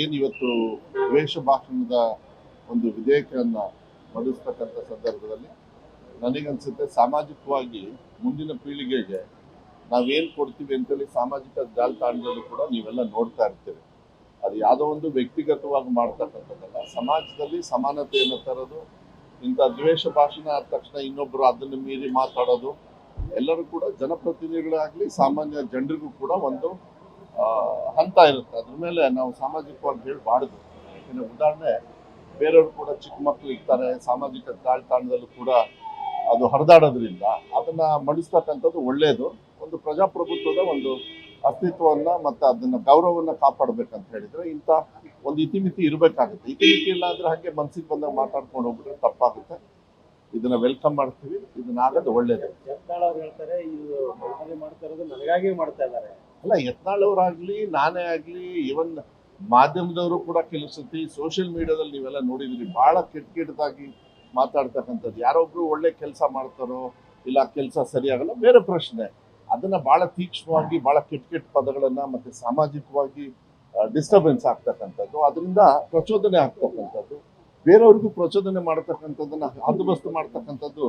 ಏನಿವತ್ತು ದ್ವೇಷ ಭಾಷಣದ ಒಂದು ವಿಧೇಯಕವನ್ನು ಮಂಡಿಸ್ತಕ್ಕಂಥ ಸಂದರ್ಭದಲ್ಲಿ ನನಗನ್ಸುತ್ತೆ ಸಾಮಾಜಿಕವಾಗಿ ಮುಂದಿನ ಪೀಳಿಗೆಗೆ ನಾವೇನು ಕೊಡ್ತೀವಿ ಅಂತೇಳಿ ಸಾಮಾಜಿಕ ಜಾಲತಾಣದಲ್ಲೂ ಕೂಡ ನೀವೆಲ್ಲ ನೋಡ್ತಾ ಇರ್ತೀರಿ. ಅದು ಯಾವುದೋ ಒಂದು ವ್ಯಕ್ತಿಗತವಾಗಿ ಮಾಡ್ತಕ್ಕಂಥದ್ದಲ್ಲ, ಸಮಾಜದಲ್ಲಿ ಸಮಾನತೆಯನ್ನು ತರೋದು. ಇಂಥ ದ್ವೇಷ ಭಾಷಣ ಆದ ತಕ್ಷಣ ಇನ್ನೊಬ್ಬರು ಅದನ್ನು ಮೀರಿ ಮಾತಾಡೋದು, ಎಲ್ಲರೂ ಕೂಡ ಜನಪ್ರತಿನಿಧಿಗಳಾಗಲಿ ಸಾಮಾನ್ಯ ಜನರಿಗೂ ಕೂಡ ಒಂದು ಹಂತ ಇರುತ್ತೆ. ಅದ್ರ ಮೇಲೆ ನಾವು ಸಾಮಾಜಿಕವಾಗಿ ಹೇಳಬಾರ್ದು. ಯಾಕೆಂದರೆ ಉದಾಹರಣೆ, ಬೇರೆಯವರು ಕೂಡ ಚಿಕ್ಕ ಮಕ್ಕಳು ಇರ್ತಾರೆ, ಸಾಮಾಜಿಕ ಜಾಲತಾಣದಲ್ಲೂ ಕೂಡ ಅದು ಹರಿದಾಡೋದ್ರಿಂದ ಅದನ್ನು ಮಡಿಸ್ತಕ್ಕಂಥದ್ದು ಒಳ್ಳೆಯದು. ಒಂದು ಪ್ರಜಾಪ್ರಭುತ್ವದ ಒಂದು ಅಸ್ತಿತ್ವವನ್ನು ಮತ್ತು ಅದನ್ನು ಗೌರವವನ್ನು ಕಾಪಾಡಬೇಕಂತ ಹೇಳಿದರೆ ಇಂಥ ಒಂದು ಇತಿಮಿತಿ ಇರಬೇಕಾಗುತ್ತೆ. ಇತಿಮಿತಿ ಇಲ್ಲ ಅಂದರೆ ಹಾಗೆ ಮನಸ್ಸಿಗೆ ಬಂದಾಗ ಮಾತಾಡ್ಕೊಂಡು ಹೋಗ್ಬಿಟ್ರೆ ತಪ್ಪಾಗುತ್ತೆ. ಇದನ್ನ ವೆಲ್ಕಮ್ ಮಾಡ್ತೀವಿ, ಇದನ್ನ ಆಗೋದು ಒಳ್ಳೇದು. ಯತ್ನಾಳ್ ಅವ್ರು ಹೇಳ್ತಾರೆ ಇದು ಮಾಡ್ತಾ ಇರೋದು ನನಗಾಗಿ ಮಾಡ್ತಾ ಇದ್ದಾರೆ. ಅಲ್ಲ, ಯತ್ನಾಳ್ ಅವರಾಗ್ಲಿ ನಾನೇ ಆಗಲಿ, ಇವನ್ ಮಾಧ್ಯಮದವರು ಕೂಡ ಕೆಲವು ಸತಿ ಸೋಷಿಯಲ್ ಮೀಡಿಯಾದಲ್ಲಿ ನೀವೆಲ್ಲ ನೋಡಿದ್ರಿ, ಭಾಳ ಕೆಟ್ಟದಾಗಿ ಮಾತಾಡ್ತಕ್ಕಂಥದ್ದು. ಯಾರೊಬ್ರು ಒಳ್ಳೆ ಕೆಲಸ ಮಾಡ್ತಾರೋ ಇಲ್ಲ ಕೆಲಸ ಸರಿಯಾಗಲ್ಲ ಬೇರೆ ಪ್ರಶ್ನೆ, ಅದನ್ನ ಭಾಳ ತೀಕ್ಷ್ಣವಾಗಿ ಭಾಳ ಕೆಟ್ಟ ಪದಗಳನ್ನು ಮತ್ತು ಸಾಮಾಜಿಕವಾಗಿ ಡಿಸ್ಟರ್ಬೆನ್ಸ್ ಆಗ್ತಕ್ಕಂಥದ್ದು, ಅದರಿಂದ ಪ್ರಚೋದನೆ ಆಗ್ತಕ್ಕಂಥದ್ದು, ಬೇರೆಯವ್ರಿಗೂ ಪ್ರಚೋದನೆ ಮಾಡತಕ್ಕಂಥದ್ದನ್ನ ಹದ್ದುಬಸ್ತು ಮಾಡ್ತಕ್ಕಂಥದ್ದು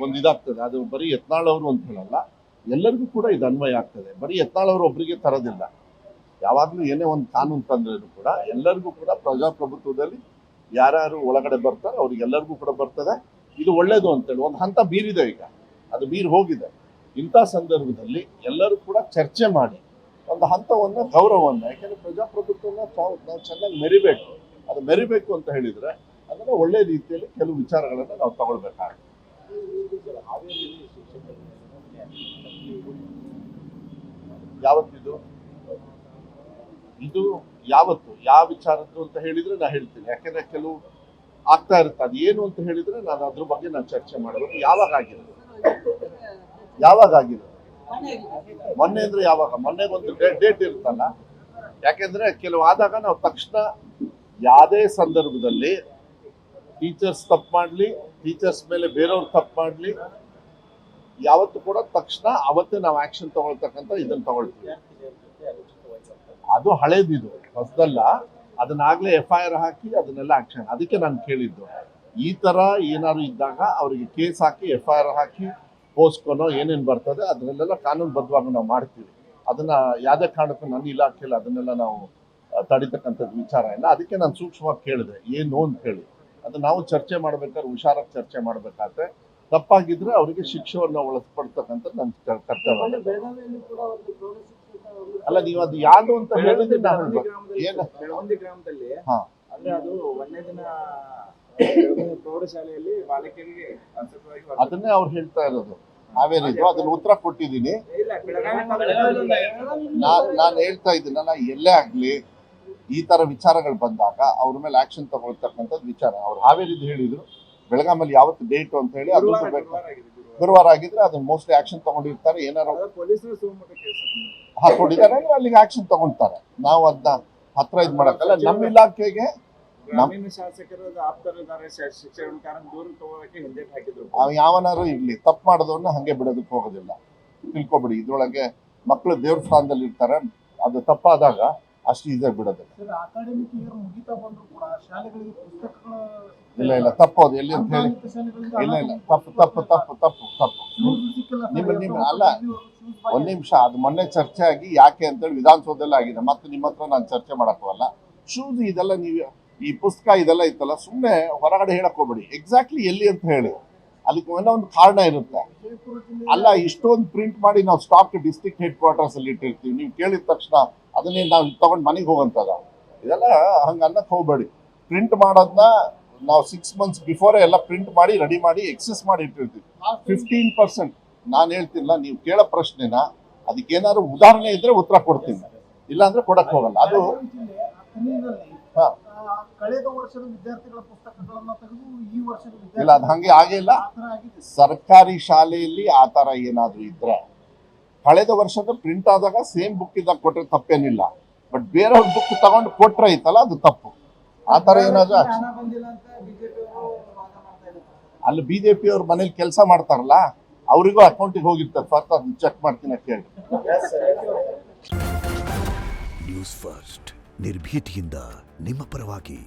ಒಂದು ಇದಾಗ್ತದೆ. ಅದು ಬರೀ ಯತ್ನಾಳ್ ಅವರು ಅಂತ ಹೇಳಲ್ಲ, ಎಲ್ಲರಿಗೂ ಕೂಡ ಇದು ಅನ್ವಯ ಆಗ್ತದೆ. ಬರೀ ಯತ್ನಾಳ್ ಅವರು ಒಬ್ಬರಿಗೆ ತರೋದಿಲ್ಲ. ಯಾವಾಗಲೂ ಏನೇ ಒಂದು ಕಾನೂನು ತಂದ್ರೂ ಕೂಡ ಎಲ್ಲರಿಗೂ ಕೂಡ ಪ್ರಜಾಪ್ರಭುತ್ವದಲ್ಲಿ ಯಾರ್ಯಾರು ಒಳಗಡೆ ಬರ್ತಾರೆ ಅವ್ರಿಗೆಲ್ಲರಿಗೂ ಕೂಡ ಬರ್ತದೆ. ಇದು ಒಳ್ಳೇದು ಅಂತೇಳಿ ಒಂದು ಹಂತ ಬೀರಿದೆ, ಈಗ ಅದು ಬೀರ್ ಹೋಗಿದೆ. ಇಂಥ ಸಂದರ್ಭದಲ್ಲಿ ಎಲ್ಲರೂ ಕೂಡ ಚರ್ಚೆ ಮಾಡಿ ಒಂದು ಹಂತವನ್ನು ಗೌರವವನ್ನು, ಯಾಕೆಂದರೆ ಪ್ರಜಾಪ್ರಭುತ್ವನ ನಾವು ಚೆನ್ನಾಗಿ ಮೆರಿಬೇಕು. ಅದು ಮೆರಿಬೇಕು ಅಂತ ಹೇಳಿದರೆ ಅದನ್ನು ಒಳ್ಳೆಯ ರೀತಿಯಲ್ಲಿ ಕೆಲವು ವಿಚಾರಗಳನ್ನು ನಾವು ತಗೊಳ್ಬೇಕಾಗುತ್ತೆ. ಯಾವತ್ತಿದು ಇದು ಯಾವತ್ತು ಯಾವ ವಿಚಾರದ್ದು ಅಂತ ಹೇಳಿದರೆ ನಾನು ಹೇಳ್ತೀನಿ. ಯಾಕೆಂದರೆ ಕೆಲವು ಆಗ್ತಾ ಇರುತ್ತೆ, ಅದು ಏನು ಅಂತ ಹೇಳಿದರೆ ನಾನು ಅದ್ರ ಬಗ್ಗೆ ನಾನು ಚರ್ಚೆ ಮಾಡಬೇಕು. ಯಾವಾಗ ಆಗಿರೋದು ಮೊನ್ನೆ ಅಂದರೆ ಯಾವಾಗ? ಮೊನ್ನೆಗೊಂದು ಡೇಟ್ ಇರುತ್ತಲ್ಲ. ಯಾಕೆಂದರೆ ಕೆಲವು ಆದಾಗ ನಾವು ತಕ್ಷಣ ಯಾವುದೇ ಸಂದರ್ಭದಲ್ಲಿ ಟೀಚರ್ಸ್ ತಪ್ಪು ಮಾಡಲಿ, ಟೀಚರ್ಸ್ ಮೇಲೆ ಬೇರೆಯವ್ರು ತಪ್ಪು ಮಾಡಲಿ, ಯಾವತ್ತೂ ಕೂಡ ತಕ್ಷಣ ಅವತ್ತೇ ನಾವು ಆ್ಯಕ್ಷನ್ ತಗೊಳ್ತಕ್ಕಂಥ ಇದನ್ನು ತಗೊಳ್ತೀವಿ. ಅದು ಹಳೇದಿದು, ಹೊಸದಲ್ಲ. ಅದನ್ನಾಗಲೇ FIR ಹಾಕಿ ಅದನ್ನೆಲ್ಲ ಆ್ಯಕ್ಷನ್. ಅದಕ್ಕೆ ನಾನು ಕೇಳಿದ್ದು, ಈ ಥರ ಏನಾದ್ರು ಇದ್ದಾಗ ಅವರಿಗೆ ಕೇಸ್ ಹಾಕಿ FIR ಹಾಕಿ ಪೋಸ್ಟ್ಕೊನೋ ಏನೇನು ಬರ್ತದೆ ಅದನ್ನೆಲ್ಲ ಕಾನೂನುಬದ್ಧವಾಗಿ ನಾವು ಮಾಡ್ತೀವಿ. ಅದನ್ನು ಯಾವುದೇ ಕಾರಣಕ್ಕೂ ನನ್ನ ಇಲಾಖೆಯಲ್ಲಿ ಅದನ್ನೆಲ್ಲ ನಾವು ತಡಿತಕ್ಕಂಥದ್ದು ವಿಚಾರ ಇಲ್ಲ. ಅದಕ್ಕೆ ನಾನು ಸೂಕ್ಷ್ಮವಾಗಿ ಕೇಳಿದೆ ಏನು ಅಂತ ಹೇಳಿ. ಅದು ನಾವು ಚರ್ಚೆ ಮಾಡ್ಬೇಕಾದ್ರೆ ಹುಷಾರಾಗಿ ಚರ್ಚೆ ಮಾಡಬೇಕಾದ್ರೆ, ತಪ್ಪಾಗಿದ್ರೆ ಅವರಿಗೆ ಶಿಕ್ಷೆಯನ್ನು ಒಳಪಡ್ತಕ್ಕಂಥದ್ದು ನನ್ನ ಕರ್ತವ್ಯ. ಅಲ್ಲ, ನೀವು ಅದು ಯಾವುದು ಅಂತ ಹೇಳಿದ್ರೆ ನಾನು ಬೆಳವಂದಿ ಗ್ರಾಮದಲ್ಲಿ ಅಂದ್ರೆ ಅದು ಒಂದೇ ದಿನ ಪ್ರೌಢಶಾಲೆಯಲ್ಲಿ ಬಾಲಕಿಯರಿಗೆ ಅದನ್ನೇ ಅವ್ರು ಹೇಳ್ತಾ ಇರೋದು. ಹಾವೇರಿದು ಅದನ್ನ ಉತ್ತರ ಕೊಟ್ಟಿದ್ದೀನಿ. ನಾನು ಹೇಳ್ತಾ ಇದ್ದೀನಲ್ಲ, ಎಲ್ಲೇ ಆಗ್ಲಿ ಈ ತರ ವಿಚಾರಗಳು ಬಂದಾಗ ಅವ್ರ ಮೇಲೆ ಆಕ್ಷನ್ ತಗೊಳ್ತಕ್ಕಂಥದ್ದು ವಿಚಾರ. ಅವ್ರು ಹಾವೇರಿದು ಹೇಳಿದ್ರು, ಬೆಳಗಾಮಲ್ಲಿ ಯಾವತ್ತು ಡೇಟು ಅಂತ ಹೇಳಿ ಅದು ಗುರುವಾರ ಆಗಿದ್ರೆ ಅದನ್ನ ಮೋಸ್ಟ್ಲಿ ಆಕ್ಷನ್ ತಗೊಂಡಿರ್ತಾರೆ. ಏನಾರು ಹಾಕೊಂಡಿದ್ದಾರೆ ಅಂದ್ರೆ ಅಲ್ಲಿಗೆ ಆಕ್ಷನ್ ತಗೊಳ್ತಾರೆ. ನಾವು ಅದನ್ನ ಹತ್ರ ಇದು ಮಾಡಕ್ಕಲ್ಲ. ನಮ್ಮ ಇಲಾಖೆಗೆ ಯಾವನಾರು ಇರ್ಲಿ, ತಪ್ಪು ಮಾಡೋದನ್ನ ಹಂಗೆ ಬಿಡೋದಕ್ಕೆ ಹೋಗೋದಿಲ್ಲ. ತಿಳ್ಕೊಬಿಡಿ, ಇದ್ರೊಳಗೆ ಮಕ್ಕಳು ದೇವ್ರ ಸ್ಥಾನದಲ್ಲಿ ಇರ್ತಾರೆ. ಅದು ತಪ್ಪಾದಾಗ ಅಷ್ಟು ಈಸಿಯಾಗಿ ಬಿಡೋದಿಲ್ಲ. ಇಲ್ಲ ತಪ್ಪೋದು ಎಲ್ಲಿ ಅಂತ ಹೇಳಿ. ಇಲ್ಲ ತಪ್ಪು ನಿಮ್ಮ ಅಲ್ಲ, ಒಂದ್ ನಿಮಿಷ. ಅದು ಮೊನ್ನೆ ಚರ್ಚೆ ಆಗಿ ಯಾಕೆ ಅಂತೇಳಿ ವಿಧಾನಸೌಧದಲ್ಲಿ ಆಗಿದೆ. ಮತ್ತೆ ನಿಮ್ಮ ಹತ್ರ ನಾನು ಚರ್ಚೆ ಮಾಡಕ್ಕವಲ್ಲ. ಶೂಸ್ ಇದೆಲ್ಲ ನೀವು ಈ ಪುಸ್ತಕ ಇದೆಲ್ಲ ಇತ್ತಲ್ಲ, ಸುಮ್ಮನೆ ಹೊರಗಡೆ ಹೇಳಕ್ ಹೋಗ್ಬೇಡಿ. ಎಕ್ಸಾಕ್ಟ್ಲಿ ಎಲ್ಲಿ ಅಂತ ಹೇಳಿ, ಅದಕ್ಕೆ ಏನೋ ಒಂದು ಕಾರಣ ಇರುತ್ತೆ. ಅಲ್ಲ, ಇಷ್ಟೊಂದು ಪ್ರಿಂಟ್ ಮಾಡಿ ನಾವು ಸ್ಟಾಕ್ ಡಿಸ್ಟ್ರಿಕ್ಟ್ ಹೆಡ್ ಕ್ವಾರ್ಟರ್ಸ್ ಅಲ್ಲಿ ಇಟ್ಟಿರ್ತೀವಿ. ನೀವು ಕೇಳಿದ ತಕ್ಷಣ ಅದನ್ನೇ ನಾವು ತಗೊಂಡು ಮನೆಗೆ ಹೋಗಂತದ. ಇದೆಲ್ಲ ಹಂಗೆ ಅನ್ನಕ್ಕೆ ಹೋಗ್ಬೇಡಿ. ಪ್ರಿಂಟ್ ಮಾಡೋದನ್ನ ನಾವು 6 months ಬಿಫೋರೇ ಎಲ್ಲ ಪ್ರಿಂಟ್ ಮಾಡಿ ರೆಡಿ ಮಾಡಿ ಎಕ್ಸೆಸ್ ಮಾಡಿ ಇಟ್ಟಿರ್ತೀವಿ. 15% ನಾನು ಹೇಳ್ತಿಲ್ಲ, ನೀವು ಕೇಳೋ ಪ್ರಶ್ನೆನ ಅದಕ್ಕೇನಾದ್ರು ಉದಾಹರಣೆ ಇದ್ರೆ ಉತ್ತರ ಕೊಡ್ತೀನಿ, ಇಲ್ಲಾಂದ್ರೆ ಕೊಡಕ್ ಹೋಗಲ್ಲ. ಅದು ಕಳೆದ ವರ್ಷದ ವಿದ್ಯಾರ್ಥಿಗಳ ಪುಸ್ತಕಗಳನ್ನು ತೆಗೆದು ಈ ವರ್ಷದ ಇಲ್ಲ, ಅದು ಹಂಗೆ ಆಗಿಲ್ಲ. ಸರ್ಕಾರಿ ಶಾಲೆಯಲ್ಲಿ ಆ ತರ ಏನಾದ್ರು ಇದ್ರೆ ಕಳೆದ ವರ್ಷದ ಪ್ರಿಂಟ್ ಆದಾಗ ಸೇಮ್ ಬುಕ್ ಇದ್ದಾಗ ಕೊಟ್ರೆ ತಪ್ಪೇನಿಲ್ಲ. ಬಟ್ ಬೇರೆಯವ್ರ ಬುಕ್ ತಗೊಂಡು ಕೊಟ್ರೆ ಐತಲ್ಲ, ಅದು ತಪ್ಪು. ಆ ತರ ಏನಾದ್ರು ಅಲ್ಲಿ BJP ಅವ್ರ ಮನೇಲಿ ಕೆಲಸ ಮಾಡ್ತಾರಲ್ಲ, ಅವರಿಗೂ ಅಕೌಂಟಿಗೆ ಹೋಗಿರ್ತಾರೆ. ಫಸ್ಟ್ ಅದನ್ನ ಚೆಕ್ ಮಾಡ್ತೀನಿ ಅಂತ ಹೇಳಿ. ನ್ಯೂಸ್ ಫಸ್ಟ್ ನಿರ್ಭೀತಿಯಿಂದ ನಿಮ್ಮ ಪರವಾಗಿ.